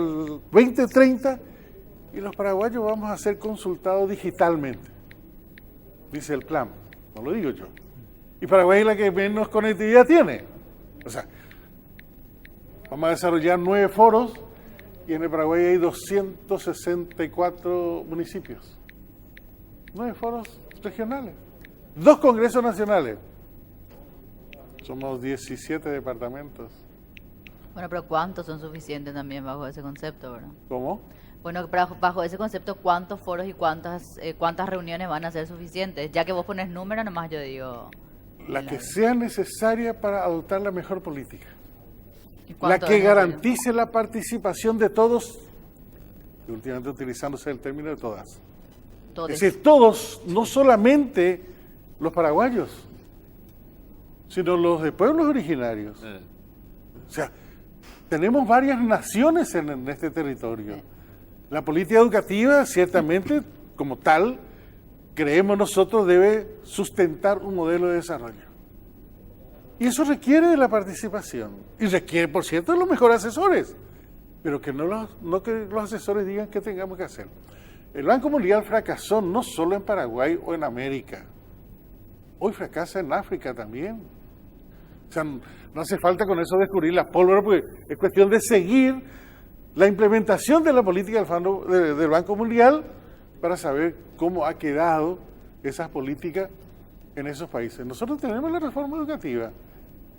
2030 y los paraguayos vamos a ser consultados digitalmente, dice el plan, no lo digo yo. Y Paraguay es la que menos conectividad tiene. O sea, vamos a desarrollar 9 foros y en el Paraguay hay 264 municipios. 9 foros regionales. 2 congresos nacionales. Somos 17 departamentos. Bueno, pero ¿cuántos son suficientes también bajo ese concepto, verdad? ¿Cómo? Bueno, bajo ese concepto, ¿cuántos foros y cuántas reuniones van a ser suficientes? Ya que vos pones número, nomás yo digo... La que sea necesaria para adoptar la mejor política. ¿Y La cuánto que es garantice la participación de todos, y últimamente utilizándose el término de todas. todos? Es decir, todos, no solamente los paraguayos, sino los de pueblos originarios. O sea, tenemos varias naciones en este territorio. La política educativa, ciertamente, como tal, creemos nosotros, debe sustentar un modelo de desarrollo. Y eso requiere de la participación. Y requiere, por cierto, de los mejores asesores. Pero que no que los asesores digan qué tengamos que hacer. El Banco Mundial fracasó no solo en Paraguay o en América. hoy fracasa en África también. O sea, no hace falta con eso descubrir la pólvora, porque es cuestión de seguir la implementación de la política del Banco Mundial para saber cómo ha quedado esas políticas en esos países. Nosotros tenemos la reforma educativa,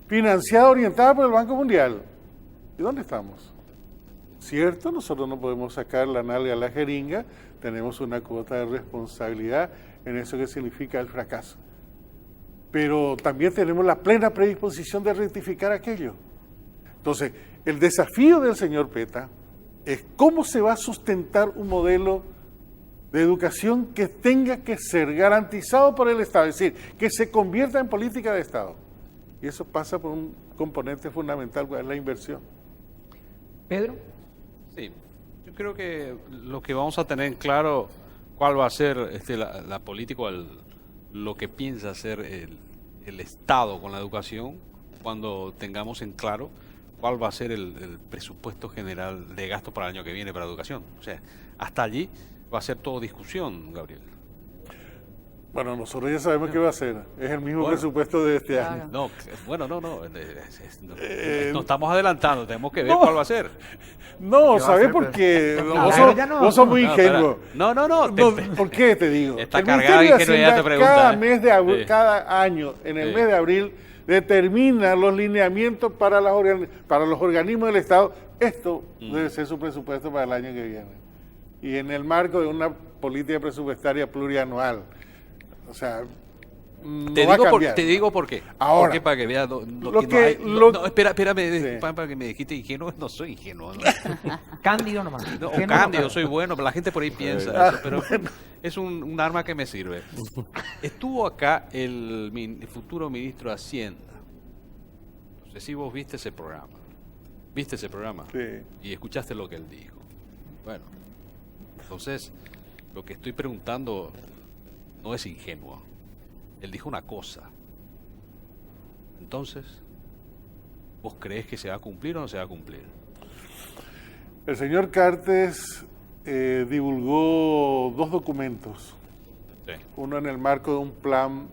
financiada, orientada por el Banco Mundial. ¿Y dónde estamos? Cierto, nosotros no podemos sacar la nalga a la jeringa, tenemos una cuota de responsabilidad en eso que significa el fracaso. Pero también tenemos la plena predisposición de rectificar aquello. Entonces, el desafío del señor Peta es cómo se va a sustentar un modelo de educación que tenga que ser garantizado por el Estado, es decir, que se convierta en política de Estado. Y eso pasa por un componente fundamental, que es la inversión. Pedro. Sí, yo creo que lo que vamos a tener en claro cuál va a ser la política, lo que piensa hacer el Estado con la educación cuando tengamos en claro cuál va a ser el presupuesto general de gasto para el año que viene para educación. O sea, hasta allí va a ser todo discusión, Gabriel. Bueno, nosotros ya sabemos qué va a ser. Es el mismo Bueno. presupuesto de este Claro. año. No, bueno, no. Nos estamos adelantando, tenemos que ver cuál va a ser. No, ¿Qué va a ¿sabes hacer, por qué? No, Vos pero sos, ya no. vos sos muy No, ingenuo. espera. No. ¿Por qué te digo? Está El cargada de Ministerio de ingenuidad Hacienda tu pregunta, cada ¿eh? mes de abril, Sí. cada año, en el Sí. mes de abril, determina los lineamientos para los organismos del Estado. Esto debe ser su presupuesto para el año que viene. Y en el marco de una política presupuestaria plurianual. O sea, no va a cambiar. Te digo por qué. Ahora, Porque para que veas espérame, Sí. para que me dijiste ingenuo, no soy ingenuo. ¿no? Cándido nomás. No, o Que no, cándido, no, soy bueno, pero la gente por ahí piensa eso, pero es un arma que me sirve. Estuvo acá el futuro ministro de Hacienda. No sé si vos viste ese programa. ¿Viste ese programa? Sí. Y escuchaste lo que él dijo. Bueno, entonces, lo que estoy preguntando no es ingenuo. Él dijo una cosa. Entonces, ¿vos crees que se va a cumplir o no se va a cumplir? El señor Cartes divulgó dos documentos. Sí. Uno en el marco de un plan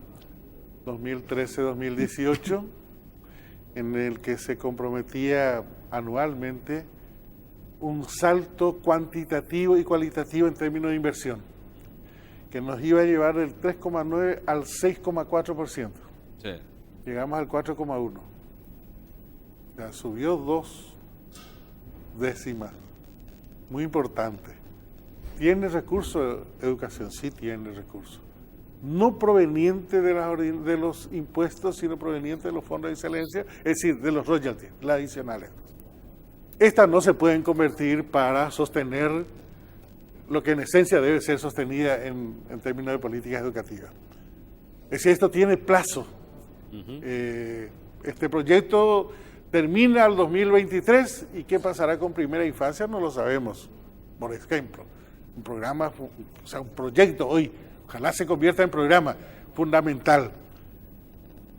2013-2018, en el que se comprometía anualmente un salto cuantitativo y cualitativo en términos de inversión, que nos iba a llevar del 3,9 al 6,4%. Sí. Llegamos al 4,1. O sea, subió 2 décimas. Muy importante. ¿Tiene recursos de educación? Sí tiene recursos. No proveniente de los impuestos, sino proveniente de los fondos de excelencia, es decir, de los royalties, las adicionales. Estas no se pueden convertir para sostener lo que en esencia debe ser sostenida en términos de políticas educativas. Es decir, esto tiene plazo. Este proyecto termina el 2023 y qué pasará con primera infancia no lo sabemos. Por ejemplo, un programa, o sea, un proyecto hoy, ojalá se convierta en programa fundamental.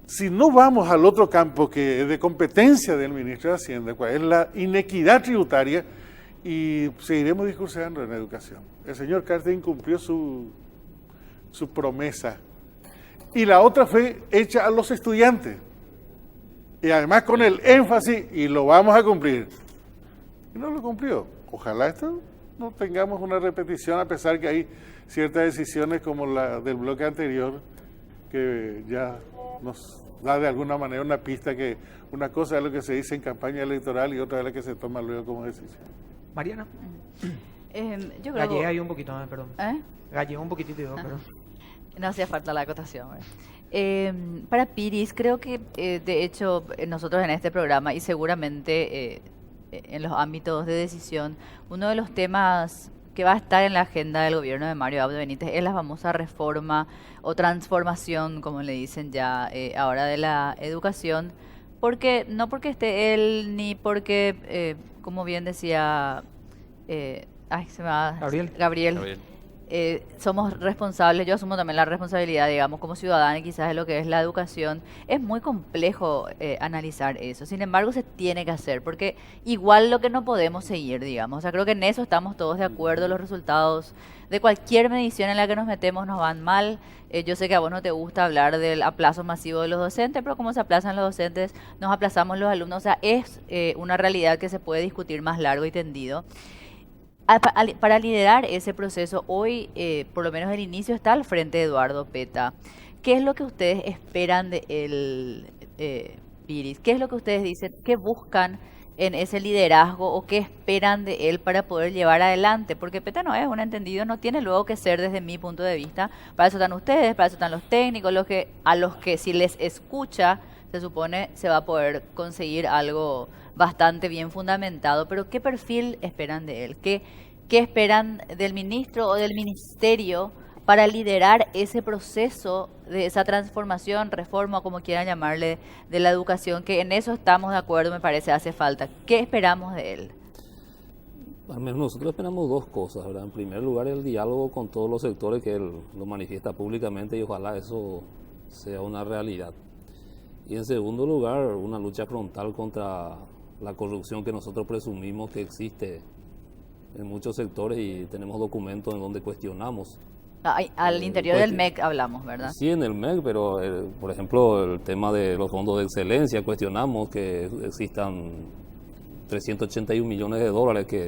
Si no vamos al otro campo que es de competencia del ministro de Hacienda, cuál es la inequidad tributaria, y seguiremos discursando en educación. El señor Cartes incumplió su promesa. Y la otra fue hecha a los estudiantes. Y además con el énfasis, y lo vamos a cumplir. Y no lo cumplió. Ojalá esto no tengamos una repetición, a pesar que hay ciertas decisiones como la del bloque anterior, que ya nos da de alguna manera una pista que una cosa es lo que se dice en campaña electoral y otra es la que se toma luego como decisión. Mariana. Yo creo Gallé ahí un poquito, perdón. ¿Eh? Gallé un poquitito, perdón. No hacía falta la acotación. Para Piris, creo que de hecho nosotros en este programa y seguramente en los ámbitos de decisión, uno de los temas que va a estar en la agenda del gobierno de Mario Abdo Benítez es la famosa reforma o transformación, como le dicen ya ahora, de la educación, porque no porque esté él ni porque, como bien decía, se me va, Gabriel. Gabriel. somos responsables, yo asumo también la responsabilidad, digamos, como ciudadana quizás de lo que es la educación. Es muy complejo analizar eso, sin embargo se tiene que hacer, porque igual lo que no podemos seguir, digamos, o sea, creo que en eso estamos todos de acuerdo, los resultados de cualquier medición en la que nos metemos nos van mal. Yo sé que a vos no te gusta hablar del aplazo masivo de los docentes, pero como se aplazan los docentes, nos aplazamos los alumnos, o sea, es una realidad que se puede discutir más largo y tendido. Para liderar ese proceso, hoy, por lo menos el inicio, está al frente de Eduardo Peta. ¿Qué es lo que ustedes esperan de él, Piris? ¿Qué es lo que ustedes dicen? ¿Qué buscan en ese liderazgo o qué esperan de él para poder llevar adelante? Porque Peta no es un entendido, no tiene luego que ser desde mi punto de vista. Para eso están ustedes, para eso están los técnicos, a los que si les escucha, se supone se va a poder conseguir algo bastante bien fundamentado. Pero ¿qué perfil esperan de él? ¿Qué esperan del ministro o del ministerio para liderar ese proceso de esa transformación, reforma, como quieran llamarle, de la educación? Que en eso estamos de acuerdo, me parece, hace falta. ¿Qué esperamos de él? Al menos nosotros esperamos dos cosas, ¿verdad? En primer lugar, el diálogo con todos los sectores, que él lo manifiesta públicamente y ojalá eso sea una realidad. Y en segundo lugar, una lucha frontal contra la corrupción que nosotros presumimos que existe en muchos sectores y tenemos documentos en donde cuestionamos. Al interior del MEC hablamos, ¿verdad? Sí, en el MEC, pero por ejemplo el tema de los fondos de excelencia, cuestionamos que existan 381 millones de dólares, que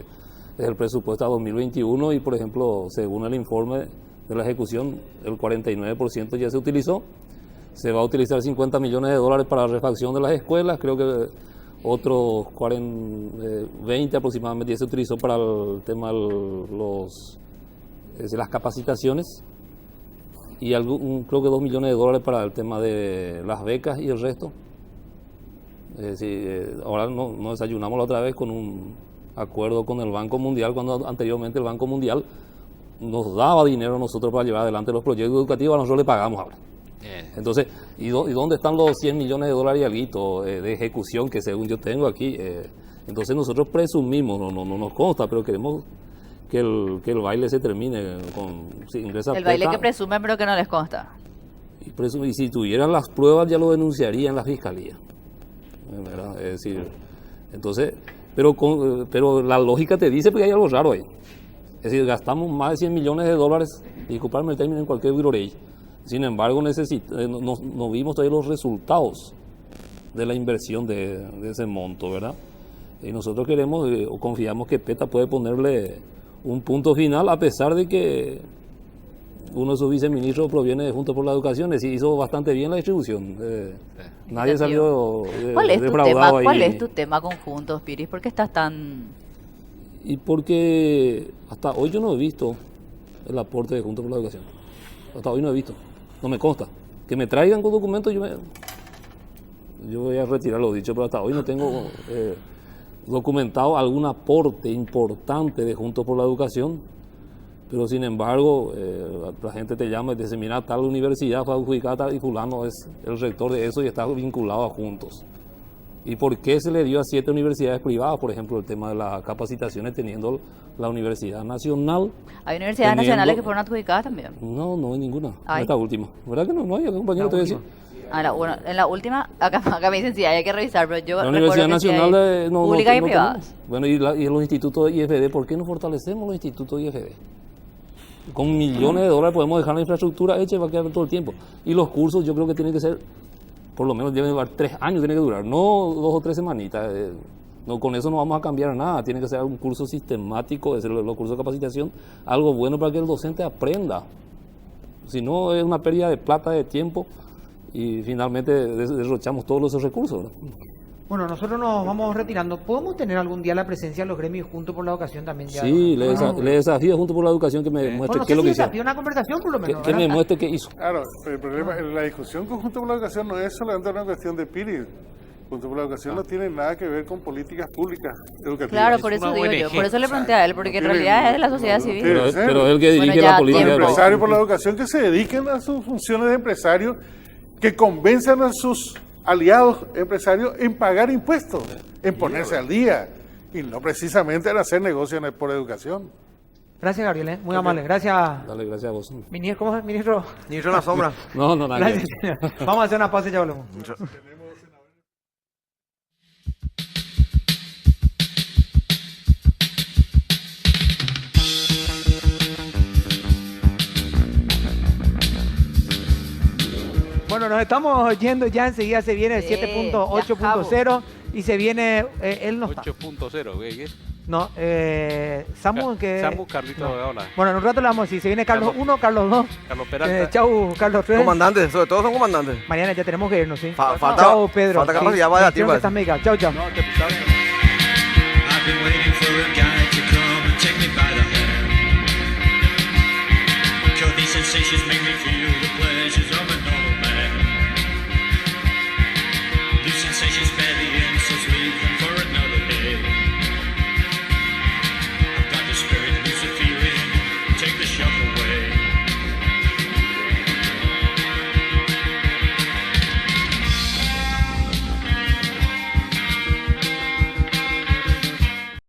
es el presupuesto a 2021 y por ejemplo, según el informe de la ejecución, el 49% ya se utilizó. Se va a utilizar 50 millones de dólares para la refacción de las escuelas, creo que otros 20 aproximadamente ya se utilizó para el tema de las capacitaciones y creo que 2 millones de dólares para el tema de las becas y el resto. Ahora nos desayunamos la otra vez con un acuerdo con el Banco Mundial, cuando anteriormente el Banco Mundial nos daba dinero a nosotros para llevar adelante los proyectos educativos, a nosotros le pagamos ahora. Entonces, ¿y dónde están los 100 millones de dólares y algo de ejecución que según yo tengo aquí? Entonces nosotros presumimos, no nos consta, pero queremos que el baile se termine con... Si ingresa el baile Peta, que presumen pero que no les consta. Y si tuvieran las pruebas ya lo denunciarían la fiscalía, ¿verdad? Es decir, entonces, pero la lógica te dice que hay algo raro ahí. Es decir, gastamos más de 100 millones de dólares, disculparme el término, en cualquier virorey. Sin embargo, no vimos todavía los resultados de la inversión de ese monto, ¿verdad? Y nosotros queremos o confiamos que Peta puede ponerle un punto final, a pesar de que uno de sus viceministros proviene de Juntos por la Educación, y hizo bastante bien la distribución. Nadie salió defraudado ahí. ¿Cuál es tu tema conjunto, Piris? ¿Por qué estás tan...? Y porque hasta hoy yo no he visto el aporte de Juntos por la Educación. Hasta hoy no he visto. No me consta. Que me traigan con documentos, yo voy a retirar lo dicho, pero hasta hoy no tengo documentado algún aporte importante de Juntos por la Educación. Pero sin embargo, la gente te llama y te dice, mira, tal universidad fue adjudicada y fulano es el rector de eso y está vinculado a Juntos. ¿Y por qué se le dio a 7 universidades privadas, por ejemplo, el tema de las capacitaciones, teniendo la Universidad Nacional? ¿Hay universidades nacionales que fueron adjudicadas también? No hay ninguna. ¿Hay? Esta última. ¿Verdad que no hay? Compañero, te voy a decir. Bueno, en la última, acá me dicen sí, hay que revisar, pero yo la Universidad Nacional de públicas y privadas. Bueno, y los institutos de IFD, ¿por qué no fortalecemos los institutos de IFD? Con millones de dólares podemos dejar la infraestructura hecha y va a quedar todo el tiempo. Y los cursos yo creo que tienen que ser, por lo menos deben durar 3 años, tiene que durar, no 2 o 3 semanitas. No, con eso no vamos a cambiar nada, tiene que ser un curso sistemático, es decir, los cursos de capacitación, algo bueno para que el docente aprenda. Si no, es una pérdida de plata, de tiempo, y finalmente derrochamos todos esos recursos, ¿verdad? Bueno, nosotros nos vamos retirando. ¿Podemos tener algún día la presencia de los gremios juntos por la educación también? Ya, sí, le desafío junto por la educación que me muestre qué es lo que hizo. Desafío una conversación por lo menos. Que me muestre qué hizo. Claro, el problema, la discusión con Junto por la Educación no es solamente una cuestión de Piris. Junto por la Educación no tiene nada que ver con políticas públicas educativas. Claro, por eso digo yo, por eso le pregunté a él, porque en realidad es de la sociedad civil. Pero es el que dirige la política. Los empresarios por la educación que se dediquen a sus funciones de empresarios, que convenzan a sus aliados empresarios en pagar impuestos, en ponerse al día, y no precisamente en hacer negocios por educación. Gracias, Gabriel, muy amable. Gracias, Dale, gracias a vos. ministro. ¿Cómo es, ministro? Ni en la sombra. No, no, nada. que Gracias, ver. señor. Vamos a hacer una pausa y ya volvemos. Bueno, nos estamos yendo ya, enseguida se viene el Sí, 7.8.0 y se viene, él no está. 8.0, ¿qué? No, Samu, que... Samu, Carlito, hola. Bueno, en un rato le vamos a decir, se viene Carlos Carlos. 1, Carlos 2. Carlos Peralta. Chau, Carlos 3. Comandantes, sobre todo son comandantes. Mañana ya tenemos que irnos, ¿sí? Falta- Chau, Pedro. falta capacidad para Bendiciones ti, que estás médica. Chau, chau. No, te pusieron. I've been waiting for a guy to come and take me by the hand. 'Cause these sensations make me feel